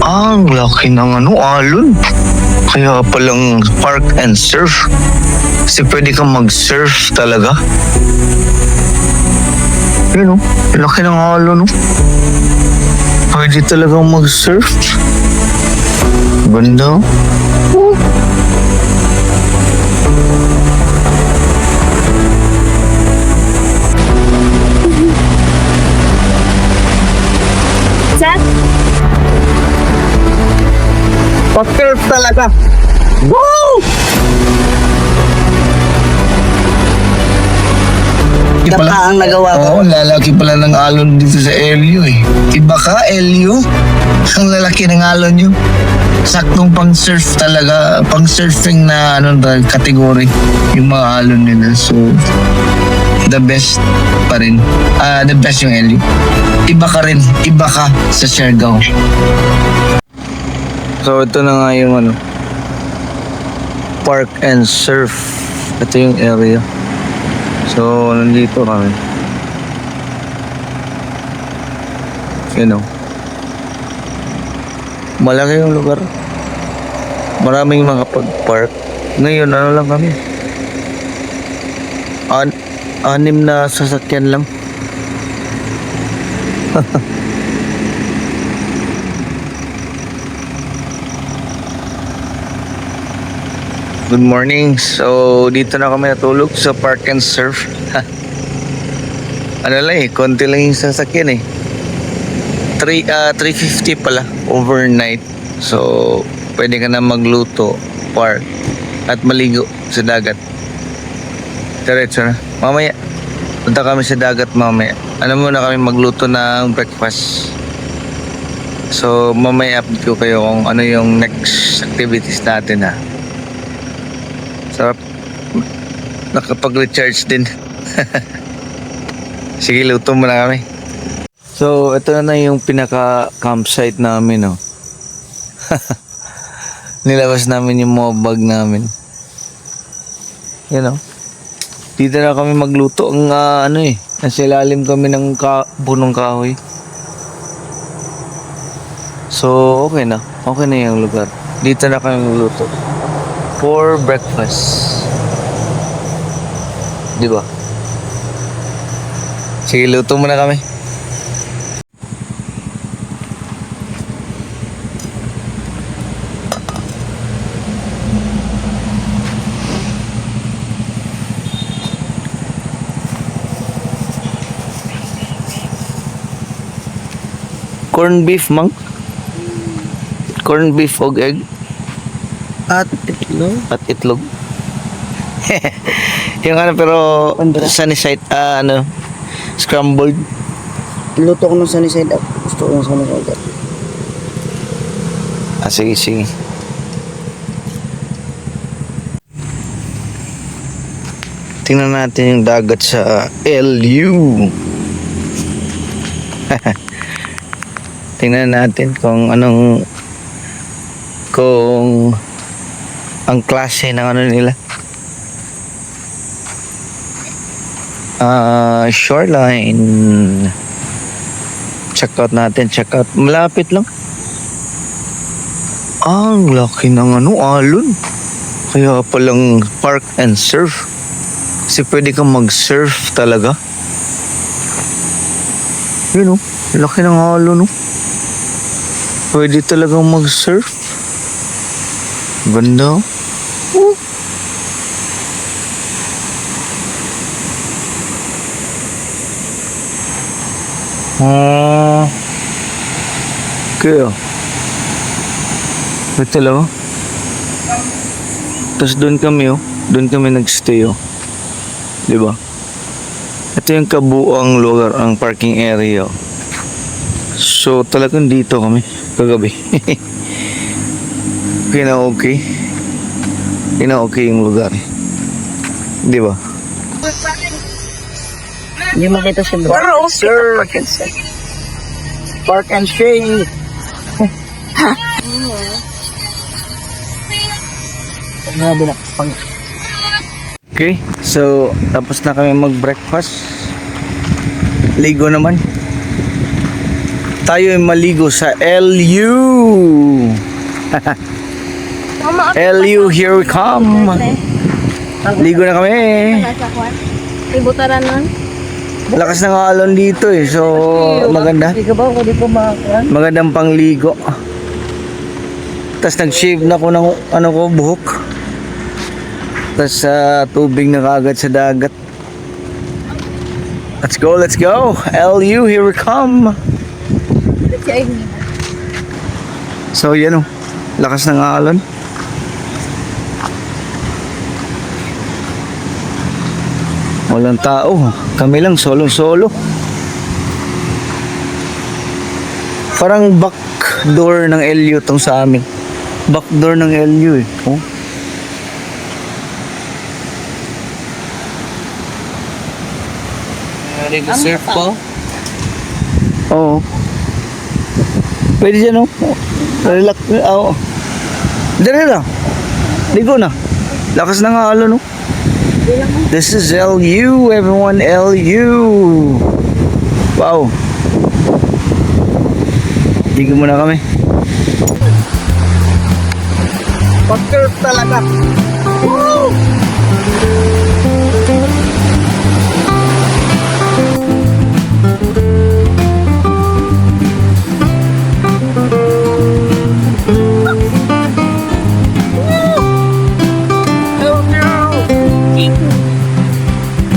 Ang laki ng alon. Kaya palang park and surf. Kasi pwede kang mag-surf talaga. Yun laki ng alon. Pwede talagang mag-surf. Ganda. Sir? Pa-surf talaga. Wow! Iba pa ang nagawa ko. Oo, lalaki pala ng alon dito sa LU eh. Iba ka, LU? Ang lalaki ng alon nyo. Saktong pang-surf talaga, pang-surfing na kategory yung mga alon nila. So, the best pa rin. The best yung LU. Iba ka rin, iba ka sa Siargao. So, ito na nga yung park and surf. Ito yung area. So, nandito kami. Malaki yung lugar. Maraming mga pag-park. Ngayon, lang kami. 6 na sasakyan lang. Good morning. So, dito na kami natulog sa park and surf. Konti lang yung sasakyan 350 pala overnight. So, pwede ka na magluto, park, at maligo sa dagat. Diretso na. Mamaya, punta kami sa dagat mamaya. Muna kami magluto ng breakfast. So, mamaya update ko kayo kung ano yung next activities natin Sarap. Nakapag-recharge din. Sige, luto muna kami. So, ito na yung pinaka-campsite namin, Nilabas namin yung mga bag namin. Dito na kami magluto. Nasa ilalim kami ng bunong kahoy. So, okay na. Okay na yung lugar. Dito na kami magluto. For breakfast. Di ba? Sige, luto muna kami. Corn beef, mang? Corn beef og egg? At itlog. At itlog. Yung pero sunny side, scrambled. Luto ko ng sunny side up. Gusto ko ng sunny side up. Sige. Tingnan natin yung dagat sa LU. Tingnan natin kung ang klase ng nila. Shoreline. Check out natin. Malapit lang. Ang laki ng alon. Kaya palang park and surf. Kasi pwede kang mag-surf talaga. Yun laki ng alon Pwede talagang mag-surf. Ganda. Kaya ito lang tapos doon kami nagstay diba? Ito yung kabuang lugar, ang parking area. So talagang dito kami kagabi. Okay yung lugar diba? Hindi makita si bro. Sir, Park and shade. Okay, so tapos na kami mag-breakfast. Ligo naman. Tayo ay maligo sa LU. LU, here we come. Ligo na kami. Ibutaran nun. Lakas ng alon dito eh. So, maganda. Hindi ka ba ako di pa makakuha? Magandang pangligo. Tapos nag-shave na ko ng ano ko, buhok. Tapos tubig na kaagad sa dagat. Let's go, let's go. LU, here we come. So, yan oh. Lakas ng alon. Walang tao. Kami lang, solo-solo. Parang back door ng LU tong sa amin. Back door ng LU eh. Oh. Surf po? Oo. Pwede dyan oh. Relax. Oo. Dali na. Ligo na. Lakas ng alon oh. This is LU, everyone. LU. Wow. Ligo muna kami. Pag-curve talaga. Woo!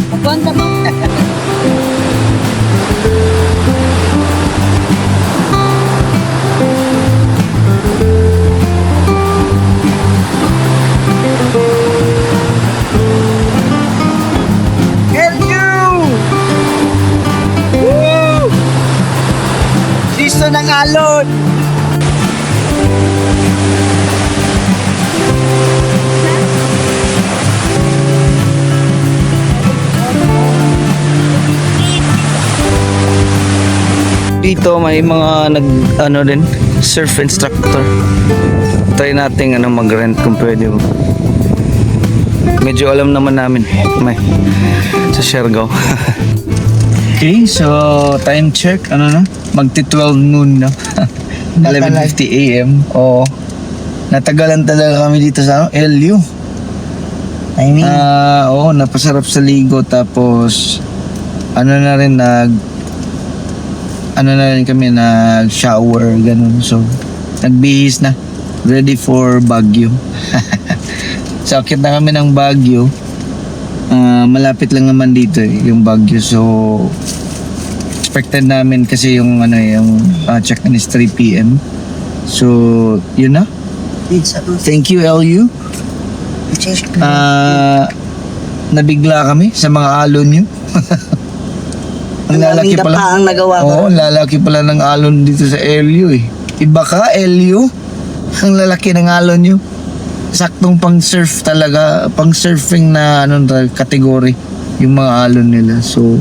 Pagwanta mo. Season ng alon. Dito may mga ano din, surf instructor. Try nating mag-rent kung pwede. Medyo alam naman namin may sa Siargao. Okay, so time check na? Magti-12 noon na. 11:50 AM. Oo. Natagalan talaga kami dito sa LU. I mean, Oo, napasarap sa ligo tapos na rin kami nag-shower ganun. So nagbihis na. Ready for Baguio. So akit na kami ng Baguio. Malapit lang naman dito yung Baguio. So expected namin kasi yung check-in is 3 PM. So yun na. Thank you LU. Nabigla kami sa mga alon nyo. Ang lalaki pala. ang nagawa ko. Oo, lalaki pala ng alon dito sa LU eh. Iba ka, LU? Ang lalaki ng alon nyo. Saktong pang surf talaga, pang surfing na category yung mga alon nila. So,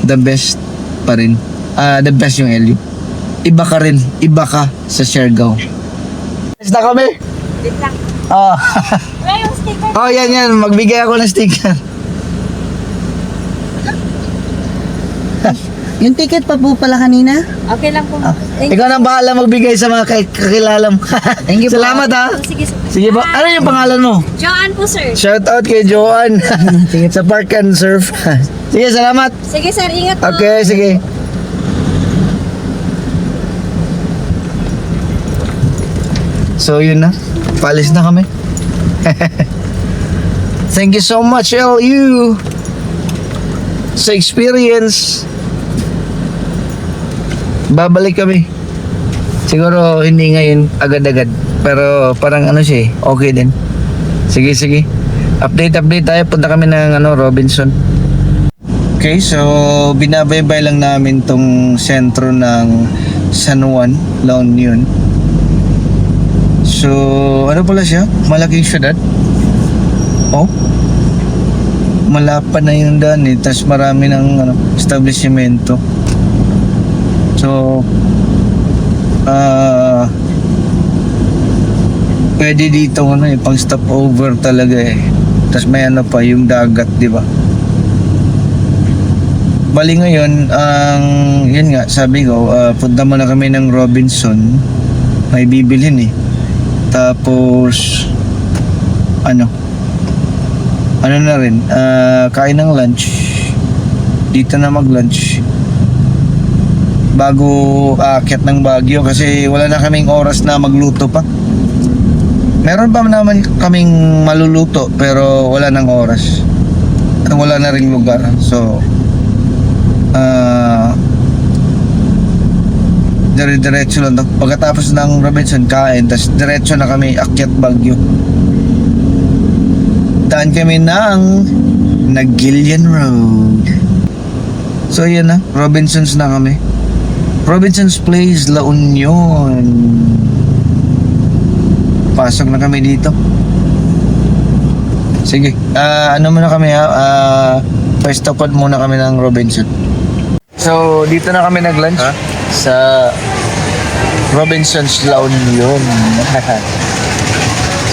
the best pa rin. The best yung LU. Iba ka rin, iba ka sa Siargao. Next na kami. Wait lang. Wala yung sticker. Oh, yan. Magbigay ako ng sticker. Yung ticket pa po pala kanina. Okay lang po. Thank Ikaw nang bahala magbigay sa mga kakilala mo. Thank you po. Salamat ha. you. Sige, Sige po. Ano yung pangalan mo? Joanne po, sir. Shout out kay Joanne. Sa Park and Surf. Sige, salamat. Sige, sir. Ingat po. Okay, sige. So yun na. Palis na kami. Thank you so much LU sa experience. Babalik kami. Siguro hindi ngayon agad-agad. Pero parang siya okay din. Sige. Update tayo. Punta kami ng Robinson. Okay, so binabaybay lang namin tong sentro ng San Juan, La Union. So, ano pala siya? Malaking syudad. Oh. Malapad na yung daan Tapos marami ng establishmento. So, pwede dito pang stop over talaga Tapos may pa yung dagat, di ba? bali ngayon, yun nga, sabi ko, punta muna kami ng Robinson. May bibilhin eh. Tapos, ano na rin, kain ng lunch. Dito na mag-lunch. Bago aakyat ng Baguio kasi wala na kaming oras na magluto pa. Meron pa naman kaming maluluto pero wala nang oras. Wala na ring lugar. So, dire-diretso lang. Pagkatapos ng Robinson, kain. Tapos diretso na kami akyat Baguio. Daan kami ng Nagilian Road. So, yan na. Robinsons na kami. Robinsons Place, La Union. Pasok na kami dito. Sige, ano muna kami first stop muna kami ng Robinson. So, dito na kami nag-lunch sa Robinsons La Union.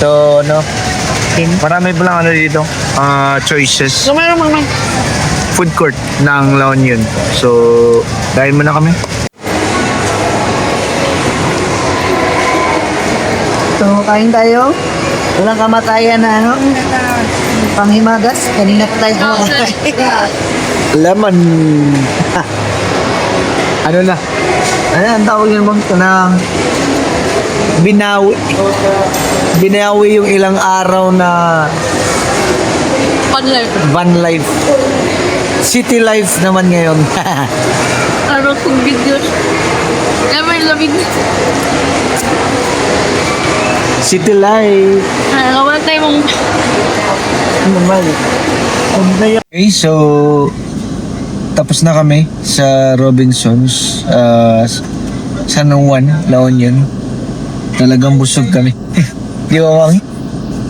So, marami palang dito, choices. So, meron mga Food court ng La Union. So, kain muna kami. So, kain tayo. Walang kamatayan na panghimagas. Kanina pa tayo kumakain. Lemon. Ano na? Ano ang tawag yun bang ito na Binawi yung ilang araw na van life. City life naman ngayon. Araw kong video. Never lamig. City life. Wala tayong Okay, so tapos na kami sa Robinsons, San Juan, La Union. Talagang busog kami. Di ba, Mang?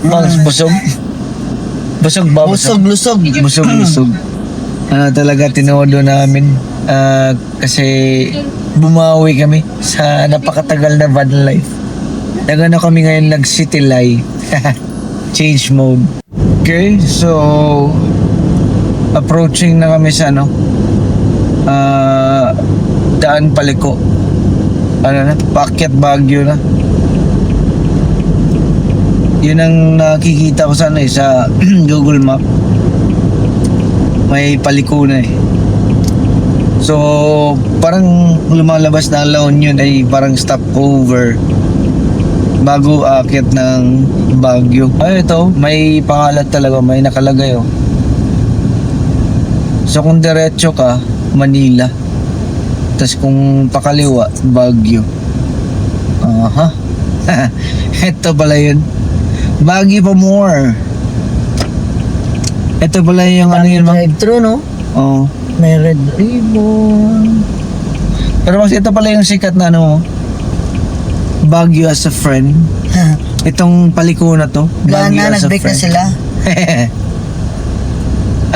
Mang, busog? Busog ba? busog-lusog. Busog. Talaga tinodo namin kasi bumawi kami sa napakatagal na van life. Nagano kami ngayon nag-city life. Change mode. Okay, so approaching na kami sa Daan Paliko. Paakyat Baguio na. Yun ang nakikita ko sa sa Google Map. May paliko na eh. So, parang lumalabas na La Union ay parang stopover bago aakyat ng Baguio. Ay, ito, may pangalan talaga, may nakalagay oh. So, kung diretso ka, Manila. Tapos kung pakaliwa, Baguio. Aha. Ito pala yun. Baguio pa more. Ito pala yung yun, Mang? Drive-thru, no? Oo. May red ribbon. Pero mas ito pala yung sikat na Baguio as a friend. Itong paliko na to. Gana, Baguio as a nag-break na friend. sila.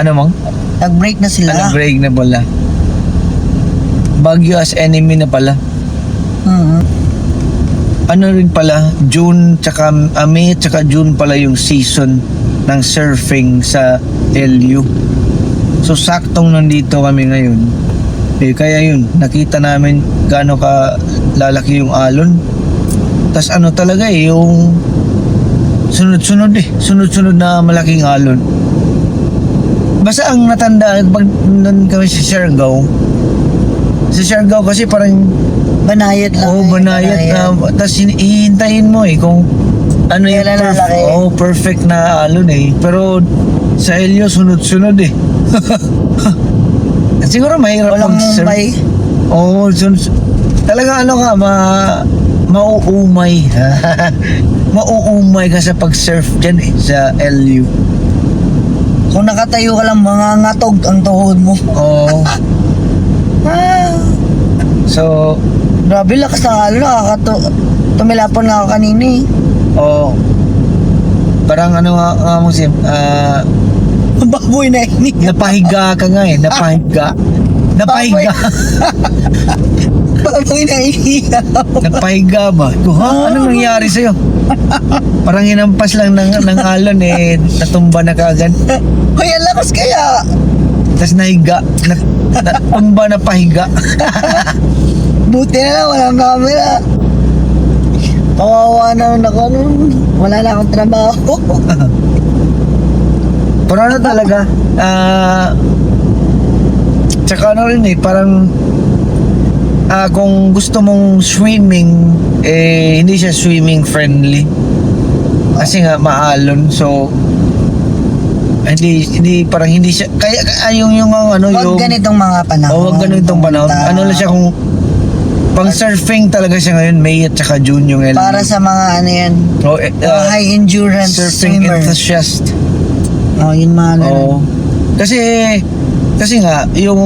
Ano, Mang? Nag-break na sila. Nag-break na pala. Baguio as enemy na pala. Ano rin pala, June tsaka May tsaka June pala yung season ng surfing sa LU. So saktong nandito kami ngayon. Kaya yun, nakita namin gaano ka lalaki yung alon. Tas talaga yung sunod-sunod na malaking alon. Basta ang natanda pag nandun kami sa Siargao. Sa Siargao kasi parang Banayad lang. Oo, banayad na. Tapos hihintayin mo kung ano yung lalaki. perfect na alon eh. Pero sa Elio, sunod-sunod eh. Siguro mahirap Walang mag-surf. Mumbai. Oo, talaga mauumay. Mauumay ka sa pag-surf dyan eh, sa LU. Kung nakatayo ka lang, mga ngatog ang tuhod mo. Oo. So, Grabe, lakas ng alon. Tumilapon na ako kanina eh. oo. Parang nga mo Sim, Baboy na ini. napahiga ka nga eh, napahiga. Baboy na ini. Napahiga ba? Anong nangyari sa'yo? Parang hinampas lang ng alon eh, natumba na kaagad. Hoy, ang lakas kaya. Tapos nahiga. Tumba na pahiga. Buti na lang, walang camera. Kawawa naman ako nun. Wala na akong trabaho. Pero ano talaga, tsaka ano rin parang kung gusto mong swimming, hindi siya swimming friendly. Kasi nga maalon, so hindi parang hindi siya kaya yung ano Huwag yung ganitong mga panahon. wag ganitong panahon. Ano lang siya kung pang surfing talaga siya ngayon, May at saka June yung LU. Para sa mga ano yan, high endurance surfing swimmer. enthusiast. Yun mga ganun. Oo. Kasi nga yung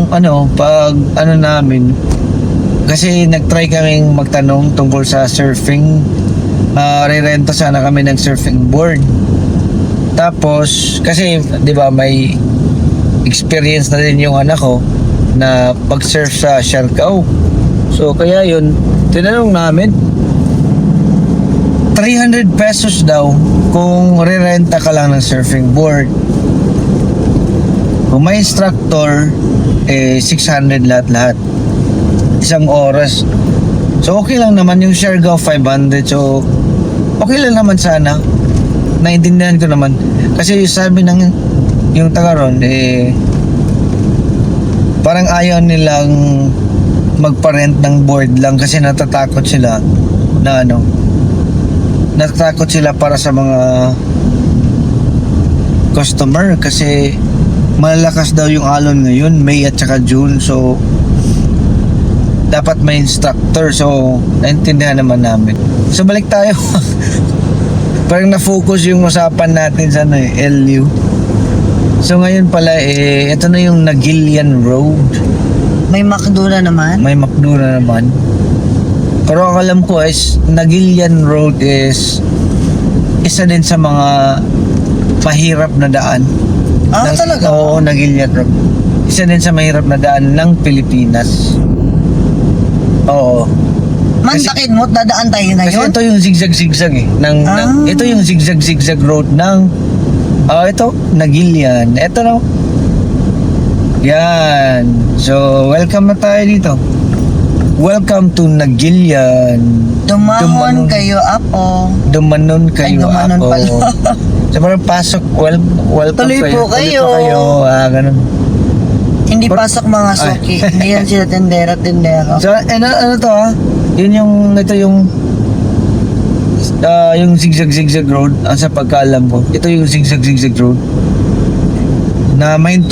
ano pag ano namin kasi nagtry kaming magtanong tungkol sa surfing. Rerenta sana kami ng surfing board. Tapos kasi 'di ba may experience na din yung anak ko na pag-surf sa Siargao. So kaya yun tinanong namin 300 pesos daw kung rerenta ka lang ng surfing board. Kung may instructor, 600 lahat-lahat. Isang oras. So okay lang naman yung Siargao 500. So okay lang naman sana. Naintindihan ko naman. Kasi yung sabi ng yung taga ron, parang ayaw nilang magpa-rent ng board lang kasi natatakot sila na ano, natatakot sila para sa mga customer kasi malalakas daw yung alon ngayon, May at saka June. So dapat may instructor. So naintindihan naman namin. So balik tayo. Parang na-focus yung usapan natin sa LU. So ngayon pala ito na yung Nagilian Road. May McDo na naman. May McDo na naman. Pero ang alam ko is Nagilian Road is isa din sa mga mahirap na daan. Talaga? Oo, Nagilian Road. Isa din sa mahirap na daan ng Pilipinas. Oo. Mantakid mo, dadaan tayo Kasi ngayon. ito yung zigzag-zigzag ito yung zigzag-zigzag road ng ito, Nagilian. Ito na. Yan. So, welcome na tayo dito. Welcome to Nagilian. Dumahon kayo, apo. Dumanon kayo, dumanon ako. pala. So, parang pasok. Welcome Tuloy po kayo. Tuloy po kayo. Ganun. Hindi pasok mga suki. Hindi yan sila tendera-tendero. So, ano to Yun ito yung zigzag-zigzag road. Ang sa pagkaalam ko, ito yung zigzag-zigzag road na mahalin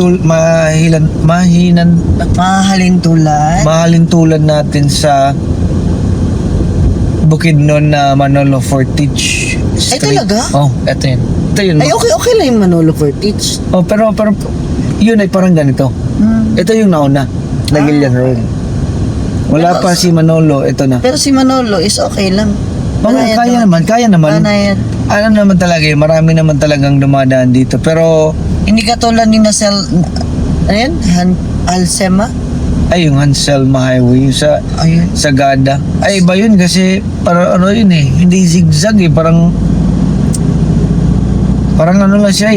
tulad natin sa Bukidnon na Manolo Fortich Street. talaga? Ito yun. Ay, okay lang yung Manolo Fortich. Pero yun ay parang ganito. Ito yung nauna, Nagilian Road. Wala pa si Manolo, ito na. Pero si Manolo is okay lang. Kaya naman. Panayad. Ano naman talaga marami naman talagang dumadaan dito. Pero, Hindi katulad ni Nasel, Alsema? ay yung Hanselma Highway, yung sa Ayun. Sagada. Ay, iba yun kasi, parang ano yun hindi zigzag parang ano lang siya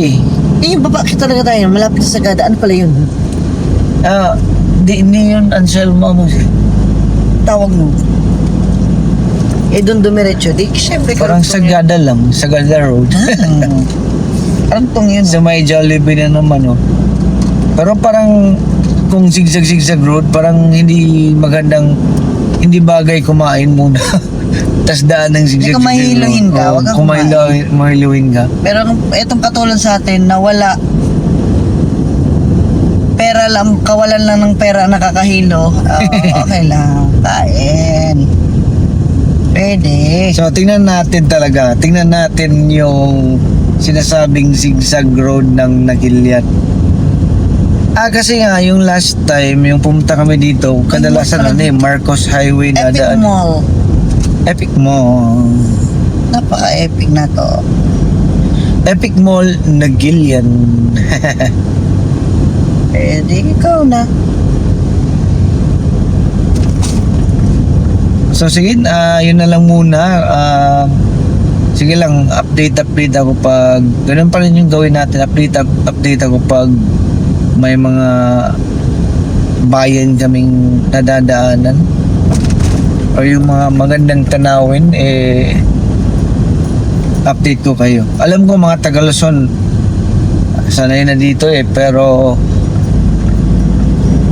Yung babaki talaga tayo, malapit sa Sagada. Ano pala yun? Hindi yun Hanselma mo siya. Tawag mo. Doon dumiretso. Siyempre, Parang Sagada lang, Sagada Road. Anong tong yun? Sa may Jollibee na naman, Pero parang, kung zigzag-zigzag road, parang hindi bagay kumain muna. Tas daan ng zigzag-zigzag Kung mahiluhin ka, wag kang kung kumain. mahiluhin ka. Pero itong katulad sa atin na wala pera lang, kawalan lang ng pera nakakahilo. Okay lang. Kain. Pwede. So, tingnan natin yung sinasabing zigzag road ng Nagilian. Kasi nga, yung last time, yung pumunta kami dito, kadalasan Marcos Highway na Epic daan. Mall. Epic Mall. Napaka-epic na to. Epic Mall, Nagilian. Pwede, ikaw na. So sige, yun na lang muna. Sige lang, update ako pag ganun pa rin yung gawin natin. Update ako pag may mga bayan kaming nadadaanan o yung mga magandang tanawin, update ko kayo. Alam ko mga taga Luzon sanay na dito pero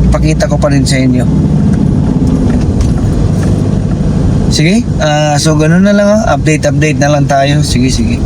ipakita ko pa rin sa inyo. Sige, so ganun na lang, update na lang tayo. Sige.